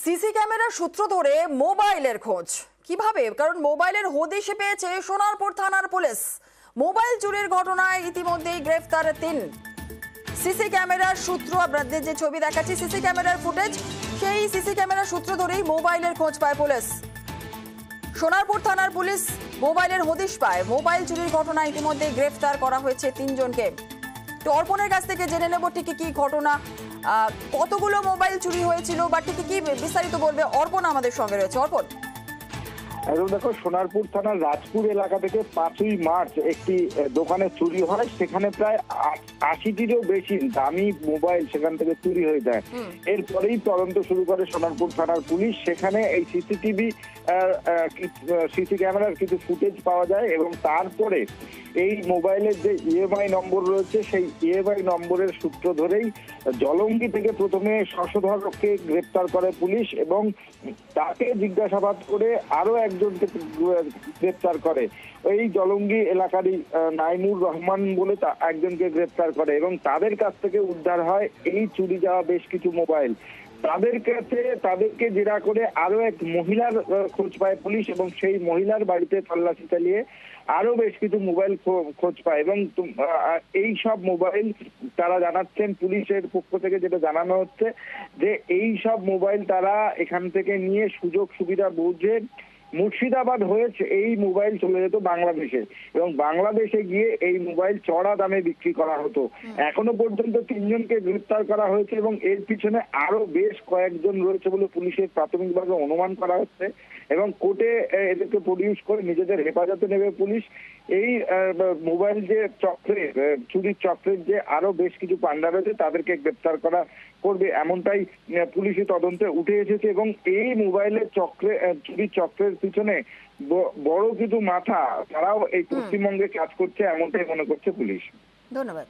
CC ক্যামেরার সূত্র ধরে মোবাইলের খোঁজ কিভাবে, কারণ মোবাইলের হদিশে পেয়েছে সোনারপুর থানার পুলিশ। মোবাইল চুরির ঘটনায় ইতিমধ্যেই গ্রেফতার 3। সিসি ক্যামেরার সূত্র, আপনাদের যে ছবি দেখাচ্ছি সিসি ক্যামেরার ফুটেজ, সেই সিসি ক্যামেরার সূত্র ধরেই মোবাইলের খোঁজ পায় পুলিশ। সোনারপুর থানার পুলিশ মোবাইলের হদিশ পায়। মোবাইল চুরির ঘটনায় ইতিমধ্যেই গ্রেফতার করা হয়েছে 3 জনকে। তো অর্পণের কাছ থেকে জেনে নেব ঠিক কি ঘটনা, কতগুলো মোবাইল চুরি হয়েছিল বা ঠিক কি বিস্তারিত বলবে অর্পণ আমাদের সঙ্গে রয়েছে। অর্পণ, এখন দেখো, সোনারপুর থানার রাজপুর এলাকা থেকে 5ই মার্চ একটি দোকানে চুরি হয়। সেখানে প্রায় 80টিরও বেশি দামি মোবাইল সেখান থেকে চুরি হয়ে যায়। এরপরেই তদন্ত শুরু করে সোনারপুর থানার পুলিশ। সেখানে এই সিসি ক্যামেরার কিছু ফুটেজ পাওয়া যায় এবং তারপরে এই মোবাইলের যে ইএমআই নম্বর রয়েছে সেই ইএমআই নম্বরের সূত্র ধরেই জলঙ্গি থেকে প্রথমে শশধরকে গ্রেপ্তার করে পুলিশ এবং তাকে জিজ্ঞাসাবাদ করে আরো একজনকে গ্রেপ্তার করে। এই জলঙ্গি এলাকারই নাইমুর রহমান বলে একজনকে গ্রেপ্তার করে এবং তাদের কাছ থেকে উদ্ধার হয় এই চুরি যাওয়া বেশ কিছু মোবাইল। তাদেরকে জেরা করে আরো এক মহিলার খোঁজ পায় পুলিশ এবং সেই মহিলার বাড়িতে তল্লাশি চালিয়ে আরো বেশ কিছু মোবাইল খোঁজ পায় এবং এই সব মোবাইল তারা জানাচ্ছেন, পুলিশের পক্ষ থেকে যেটা জানানো হচ্ছে যে এই সব মোবাইল তারা এখান থেকে নিয়ে সুযোগ সুবিধা বুঝে মুর্শিদাবাদ হয়েছে এই মোবাইল চলে যেত বাংলাদেশে এবং বাংলাদেশে গিয়ে এই মোবাইল চড়া দামে বিক্রি করা হতো। এখনো পর্যন্ত 3 জনকে গ্রেফতার করা হয়েছে এবং এর পিছনে আরো বেশ কয়েকজন রয়েছে বলে পুলিশের প্রাথমিকভাবে অনুমান করা হচ্ছে এবং কোর্টে এদেরকে প্রডিউস করে নিজেদের হেফাজতে নেবে পুলিশ। এই মোবাইল যে চুরির চক্রের যে আরো বেশ কিছু পান্ডা রয়েছে তাদেরকে গ্রেপ্তার করা করবে এমনটাই পুলিশি তদন্তে উঠে এসেছে এবং এই মোবাইলের চুরির চক্রের পিছনে বড় কিছু মাথা তারাও এই পশ্চিমবঙ্গে কাজ করছে এমনটাই মনে করছে পুলিশ। ধন্যবাদ।